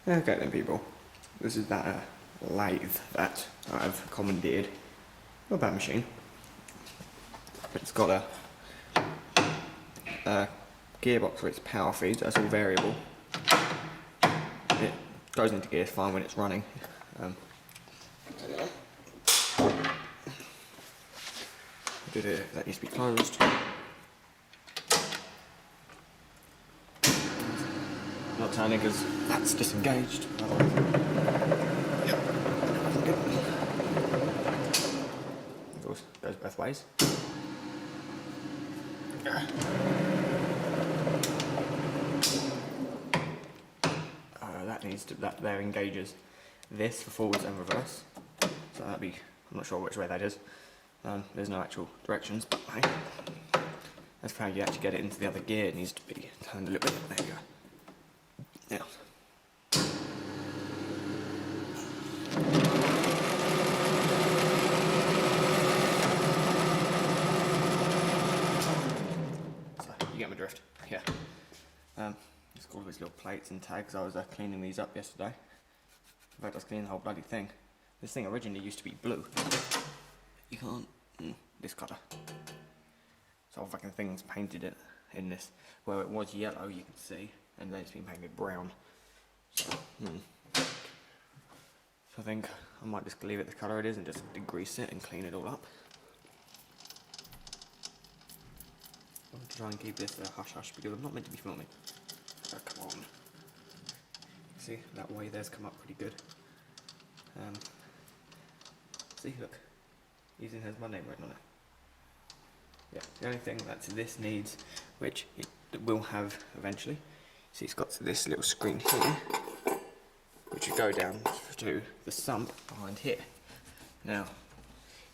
Okay then people, this is that lathe that I've commandeered. Not a bad machine. It's got a gearbox for its power feeds, that's all variable. It goes into gear fine when it's running. That needs to be closed. Not turning because that's disengaged. Yep. Goes both ways. That there engages this for forwards and reverse. So that'd be, I'm not sure which way that is. There's no actual directions, but hey, that's how you actually get it into the other gear. It needs to be turned a little bit. There you go. Now. So, you get my drift. Yeah. It's got all these little plates and tags. I was cleaning these up yesterday. In fact, I was cleaning the whole bloody thing. This thing originally used to be blue. You can't. This colour. So fucking things painted it in this. Where it was yellow, you can see, and then it's been painted brown. So, I think I might just leave it the colour it is and just degrease it and clean it all up. I'm going to try and keep this hush hush because I'm not meant to be filming. Oh, come on. See, that way there's come up pretty good. See, look. Even has my name written on it. Yeah, the only thing that this needs, which it will have eventually, see it's got this little screen here, which will go down to the sump behind here. Now,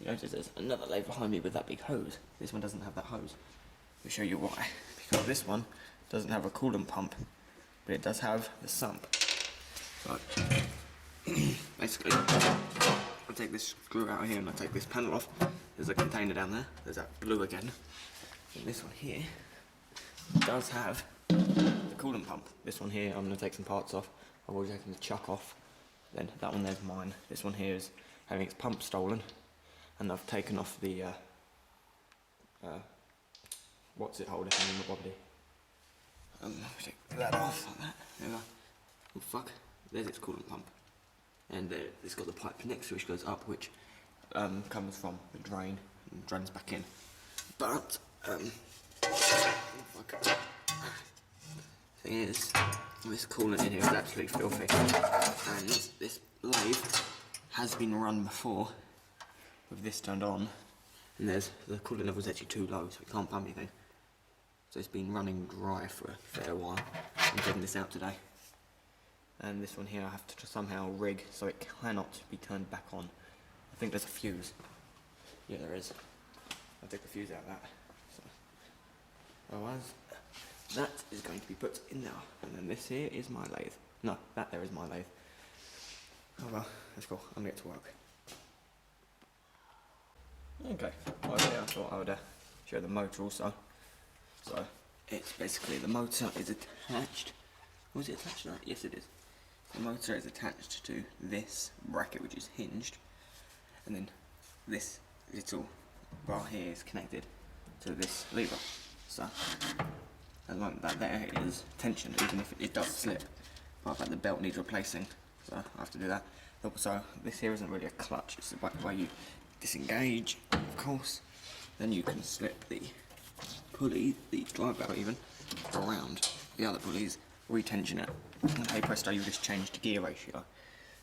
you notice there's another lathe behind me with that big hose. This one doesn't have that hose. I'll show you why. Because this one doesn't have a coolant pump, but it does have the sump. So, basically, I'll take this screw out here and I'll take this panel off. There's a container down there. There's that blue again. And this one here does have the coolant pump. This one here, I'm going to take some parts off. I've already taken the chuck off. Then that one there's mine. This one here is having its pump stolen. And I've taken off the, what's it holding in the body? Take that off like that. There we go. Oh fuck. There's its coolant pump. And it's got the pipe next to it which goes up, which comes from the drain and drains back in. But, oh fuck. Thing is, this coolant in here is absolutely filthy. And this lathe has been run before with this turned on. And the coolant level is actually too low, so it can't pump anything. So it's been running dry for a fair while. I'm taking this out today. And this one here I have to somehow rig so it cannot be turned back on. I think there's a fuse. Yeah, there is. I'll take the fuse out of that. So, otherwise, that is going to be put in there. And then this here is my lathe. No, that there is my lathe. Oh well, that's cool. I'm going to get to work. Okay, well yeah, I thought I would show the motor also. So, it's basically the motor is attached. Was it attached to that? Yes, it is. The motor is attached to this bracket which is hinged, and then this little bar here is connected to this lever. So, at the moment that there is tension, even if it does slip. But the belt needs replacing, so I have to do that. So this here isn't really a clutch, it's the way you disengage, of course. Then you can slip the pulley, the drive belt even, around the other pulleys, retension it, and hey presto, you just changed gear ratio.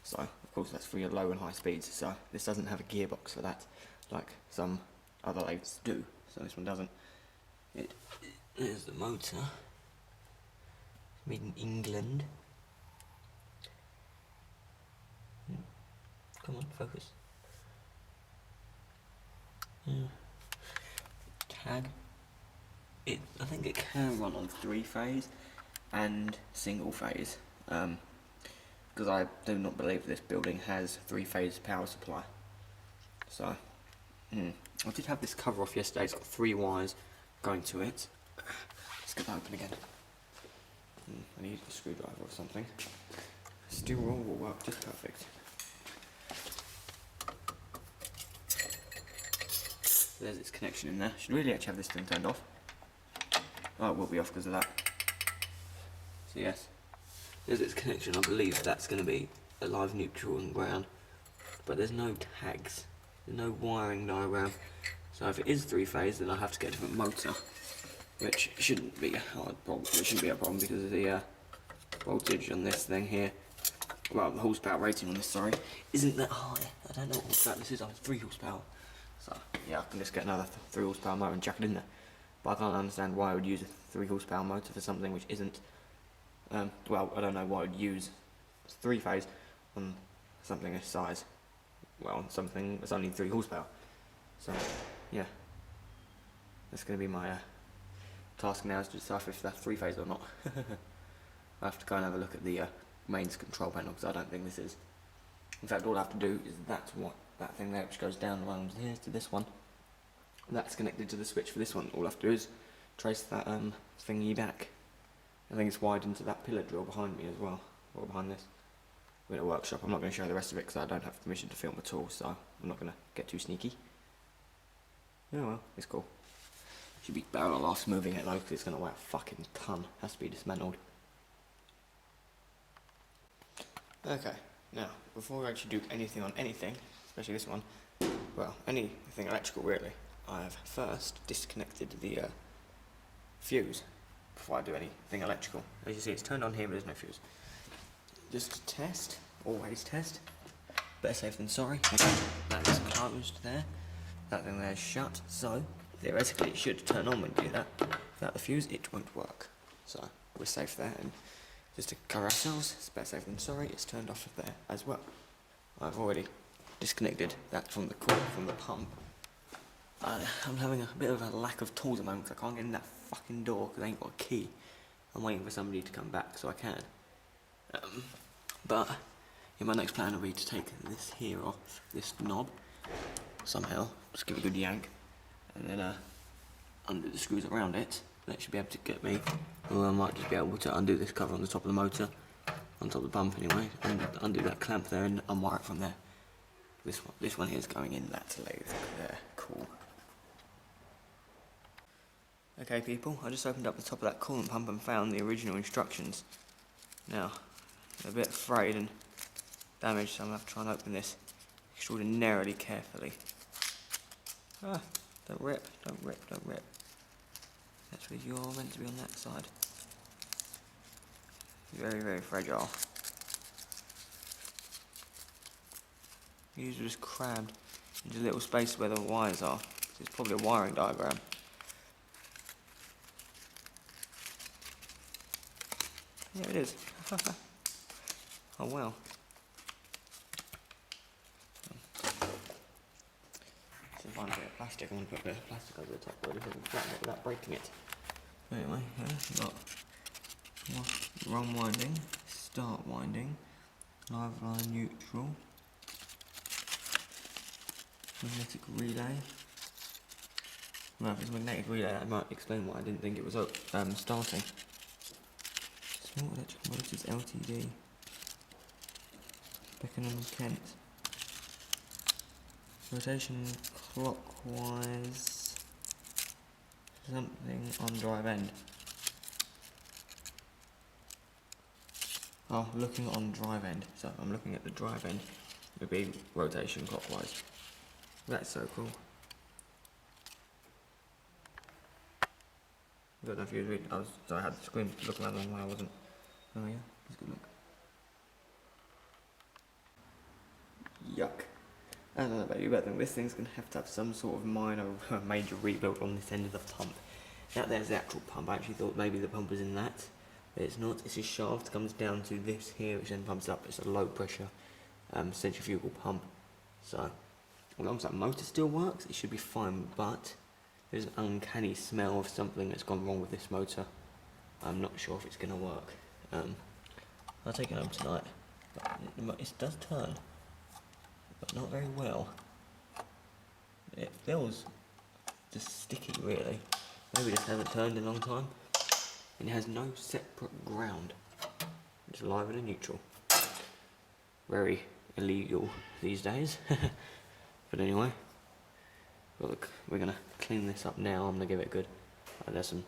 So of course that's for your low and high speeds. So this doesn't have a gearbox for that, like some other lathes do. So this one doesn't. There's the motor, made in England. Come on, focus. Tag. I think it can run on 3-phase and single phase, because I do not believe this building has 3-phase power supply. So, I did have this cover off yesterday. It's got 3 wires going to it. Let's get that open again. I need a screwdriver or something. Steel roll will work just perfect. There's its connection in there. Should really actually have this thing turned off. Oh, it will be off because of that. So yes, there's its connection. I believe that's going to be a live, neutral and ground. But there's no tags. There's no wiring diagram. So if it is three-phase, then I have to get a different motor. Which shouldn't be a hard problem. It shouldn't be a problem because of the voltage on this thing here. Well, the horsepower rating on this, sorry, isn't that high. I don't know what horsepower this is. I'm 3 horsepower. So yeah, I can just get another 3 horsepower motor and jack it in there. But I can't understand why I would use a 3 horsepower motor for something which isn't. Well, I don't know why I would use 3-phase on something this size. Well, on something that's only 3 horsepower. So yeah, that's going to be my task now, is to decide if that's 3-phase or not. I have to go and have a look at the mains control panel because I don't think this is. In fact, all I have to do is that thing there which goes down around here to this one. That's connected to the switch for this one. All I have to do is trace that thingy back. I think it's wired into that pillar drill behind me as well, or behind this. We're in a workshop. I'm not going to show the rest of it because I don't have permission to film at all, so I'm not going to get too sneaky. Oh well, it's cool. Should be barrel off moving it though, because it's going to weigh a fucking ton. Has to be dismantled. Okay, now, before we actually do anything on anything, especially this one, well, anything electrical really, I have first disconnected the fuse before I do anything electrical. As you see, it's turned on here, but there's no fuse. Just to test, always test. Better safe than sorry. Okay, that is closed there. That thing there is shut, so theoretically it should turn on when you do that. Without the fuse, it won't work. So we're safe there, and just to cover ourselves, it's better safe than sorry, it's turned off there as well. I've already disconnected that from the cord, from the pump. I'm having a bit of a lack of tools at the moment because I can't get in that fucking door because I ain't got a key. I'm waiting for somebody to come back so I can. But in my next plan will be to take this here off, this knob, somehow, just give it a good yank, and then undo the screws around it. That should be able to get me, or I might just be able to undo this cover on the top of the motor, on top of the pump anyway, and undo that clamp there and unwire it from there. This one here is going in that lathe there. Cool. Okay people, I just opened up the top of that coolant pump and found the original instructions. Now, I'm a bit frayed and damaged, so I'm going to have to try and open this extraordinarily carefully. Ah, don't rip, don't rip, don't rip. That's where you're meant to be on that side. Very, very fragile. These are just crammed into a little space where the wires are. It's probably a wiring diagram. Yeah, it is. Oh wow. So if I find a bit of plastic, I'm going to put a bit of plastic over the top so it doesn't flatten it without breaking it. Anyway, yeah, got wrong winding, start winding, live line neutral, magnetic relay. Well, if it's a magnetic relay, that might explain why I didn't think it was starting. Small electrical motors Ltd. Beckenham and Kent. Rotation clockwise. Something on drive end. Oh, looking on drive end. So if I'm looking at the drive end, it would be rotation clockwise. That's so cool. I don't know if you read. I had the screen to look around on when I wasn't. Oh yeah, that's a good look. Yuck. I don't know about you, but I think this thing's going to have some sort of minor, major rebuild on this end of the pump. Now there's the actual pump. I actually thought maybe the pump was in that, but it's not. It's a shaft comes down to this here, which then pumps up. It's a low pressure centrifugal pump. So, as long as that motor still works, it should be fine, but there's an uncanny smell of something that's gone wrong with this motor. I'm not sure if it's going to work. I'll take it home tonight. But it does turn, but not very well. It feels just sticky, really. Maybe it just hasn't turned in a long time. And it has no separate ground. It's live and a neutral. very illegal these days. But anyway, look, we're gonna clean this up now. I'm gonna give it a good, there's some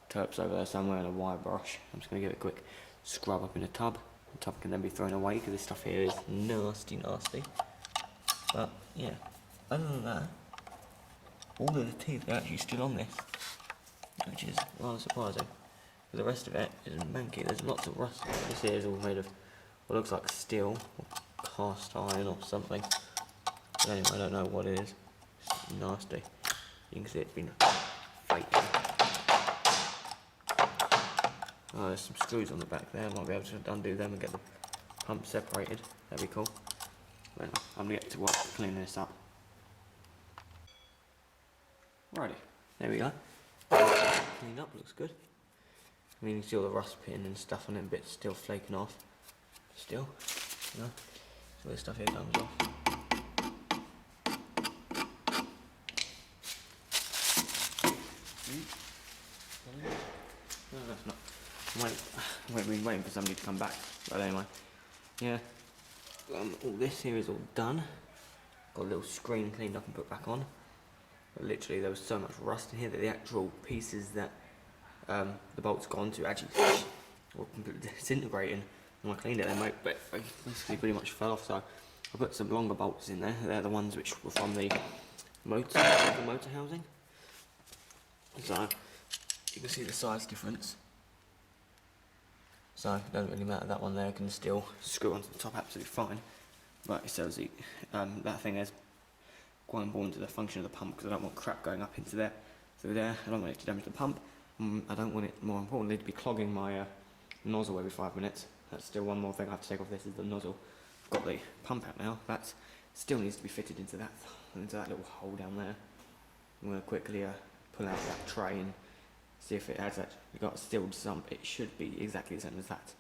terps over there somewhere and a wire brush. I'm just gonna give it a quick scrub up in a tub. The tub can then be thrown away because this stuff here is nasty. But yeah, other than that, all of the teeth are actually still on this, which is rather surprising. The rest of it is manky. There's lots of rust. This here is all made of what looks like steel or cast iron or something. But anyway, I don't know what it is. It's nasty. You can see it's been fake. Oh, there's some screws on the back there. I might be able to undo them and get the pump separated. That'd be cool. But anyway, I'm gonna get to work cleaning this up. Righty, there we go. Cleaned up, looks good. I mean, you can see all the rust pin and stuff on it, bits still flaking off. Still, you know, so this stuff here comes off. No, that's not. We've been waiting for somebody to come back, but anyway, yeah. All this here is all done. Got a little screen cleaned up and put back on. But literally, there was so much rust in here that the actual pieces that the bolts gone to actually were completely disintegrating. When I cleaned it, they basically pretty much fell off. So I put some longer bolts in there. They're the ones which were from the motor housing. So you can see the size difference. So it doesn't really matter. That one there can still screw onto the top absolutely fine. But it says that thing is quite important to the function of the pump because I don't want crap going up into there, through there. I don't want it to damage the pump. I don't want it, more importantly, to be clogging my nozzle every 5 minutes. That's still one more thing I have to take off. This is the nozzle. I've got the pump out now. That still needs to be fitted into that little hole down there. I'm going to quickly pull out that tray and see if it has that. We've got a sealed sump. It should be exactly the same as that.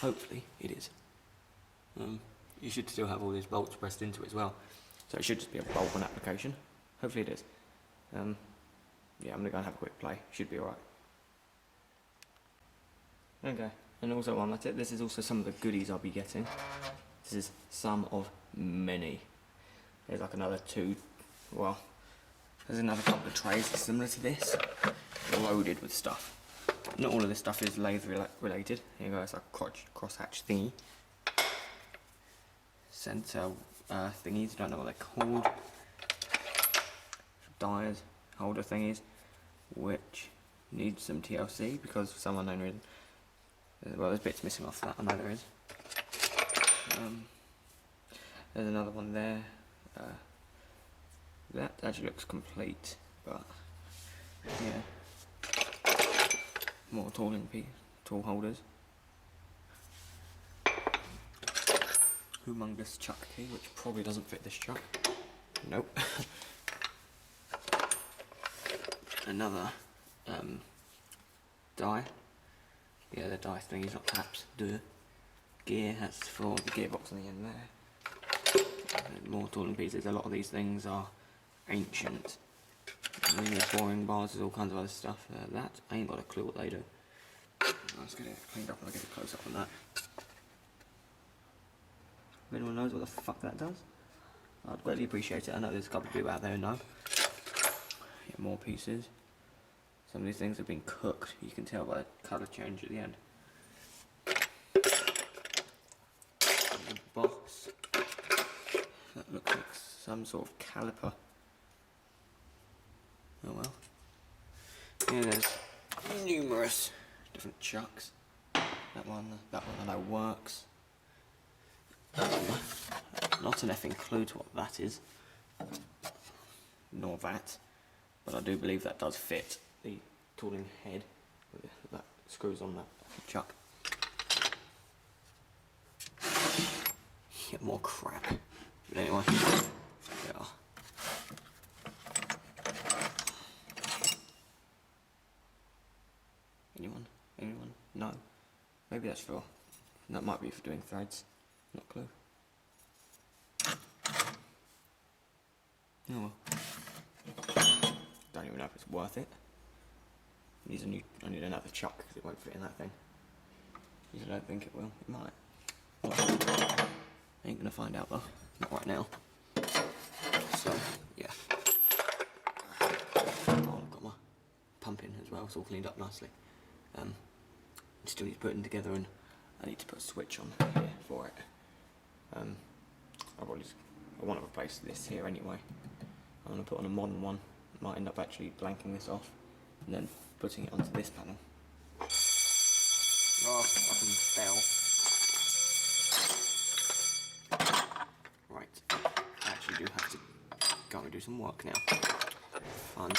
Hopefully it is. You should still have all these bolts pressed into it as well. So it should just be a bolt-on application. Hopefully it is. Yeah, I'm going to go and have a quick play. Should be alright. Okay, and also on that, this is also some of the goodies I'll be getting. This is some of many. There's like another two, well, there's another couple of trays similar to this, loaded with stuff. Not all of this stuff is lathe related. Here you go, it's like a crosshatch thingy. Center thingies, don't know what they're called. Dies, holder thingies, which needs some TLC because for some unknown reason, well, there's bits missing off that, I know there is. There's another one there. That actually looks complete, but yeah. More tool holders. Humongous chuck key, which probably doesn't fit this chuck. Nope. Another die. Yeah, the die thingies, not taps. Duh. Gear, that's for the gearbox on the end there. More tooling pieces. A lot of these things are ancient. And there's boring bars, there's all kinds of other stuff. That, I ain't got a clue what they do. Let's get it cleaned up and I'll get a close up on that. If anyone knows what the fuck that does, I'd greatly appreciate it. I know there's a couple of people out there who know. Yeah, more pieces. Some of these things have been cooked. You can tell by the colour change at the end. The box. That looks like some sort of caliper. Oh well. Yeah, there's numerous different chucks. That one I know works. Not an effing clue to what that is, nor that, but I do believe that does fit the tooling head that screws on that chuck. Get more crap. But anyway, yeah. Anyone? No. Maybe that's for. That might be for doing threads. Not a clue. Oh well. Don't even know if it's worth it. I need another chuck because it won't fit in that thing. I don't think it will. It might. going to find out though, not right now. So, yeah. Oh, I've got my pump in as well, it's all cleaned up nicely. Still need to put it together, and I need to put a switch on here for it. I want to replace this here anyway. I'm going to put on a modern one. Might end up actually blanking this off and then putting it onto this panel. Oh, fucking fell. Right, I actually do have to go and do some work now. Fun.